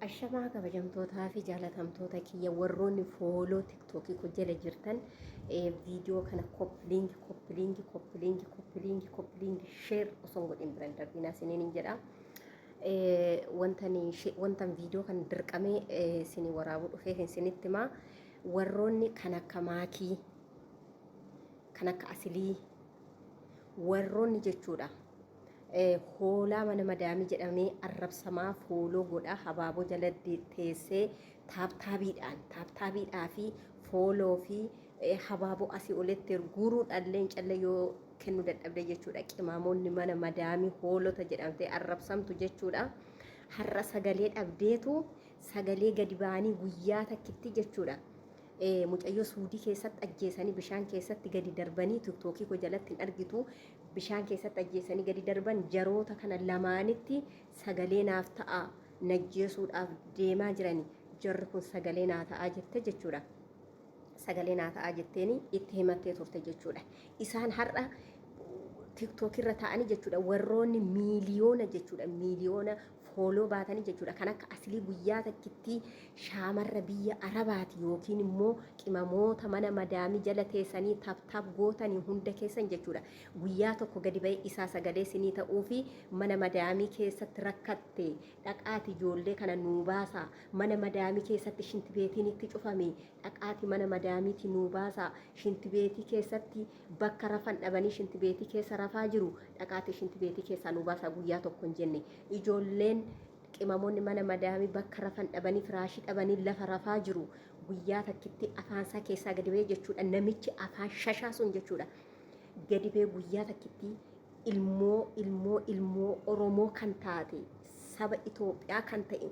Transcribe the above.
Ashamaa kabajamtootaa fi jaalatamtoota kiyya warroonni fooloo tiktookii kun jala jirtan viidiyoo kana koppiliingi sheer osoo godhin biran darbinaa isiniin jedha. Wantan viidiyoo kan dirqamee isinii waraabuu dhufee isinitti himaa. Warroonni kan akka maakii, kan akka asilii, warroonni jechuudha. Hoolaa mana madaamii jedhamee arrabsamaa fooloo godha habaaboo jala teessee taaptaabiidhaa fi fooloo fi habaaboo asii olitti guuruudhaan callee yoo kennu dadhabde jechuudha. Qimaamoonni mana madaamii hoolota jedhamtee arrabsamtu jechuudha. Har'a sagalee dhabdeetu sagalee gadi ba'anii guyyaa takkitti jechuudha. Mucayyoo suudii keessatti ajjeesanii bishaan keessatti gadi darbanii tiktookii koo jalatti hin argitu. Bishaan keessatti ajjeesanii gadi darban jaroota kana lamaanitti sagalee naaf ta'a najjeesuudhaaf deemaa jirani. Jarri kun sagalee naa ta'aa jette jechuudha. Sagalee naa ta'aa jetteeni itti himattee turte jechuudha. Isaan har'a tiktookii irra ta'anii jechuudha. Warroonni miiliyoona jechuudha. Miiliyoona fooloo baatanii jechuudha. Kan akka asilii guyyaa takkitti shaamarra biyya Arabaati yookiin immoo qimamoota mana madaamii jala teessanii taaptaap gootanii hunda keessan jechuudha. Guyyaa tokko gadi ba'ee isaa sagalee sinii ta'uu fi mana madaamii keessatti rakkatte dhaqaati ijoollee kana nuu baasaa. Mana madaamii keessatti shintibeetiin itti cufame dhaqaati mana madaamiitti nuu baasaa. Shintibeetii keessatti bakka rafan dhabanii shintibeetii keessa rafaa jiru dhaqaati shintibeetii keessaa nuu baasaa guyyaa tokko hin jenne. Ijoolleen qimamoonni mana madaamii bakka rafan dhabanii firaashii dhabanii lafa rafaa jiru guyyaa takkitti afaansaa keessaa gadi ba'ee jechuudha. Namichi afaan shashaa sun jechuudha gadi ba'ee guyyaa takkitti ilmoo Oromoo kan taate saba Itoophiyaa kan ta'e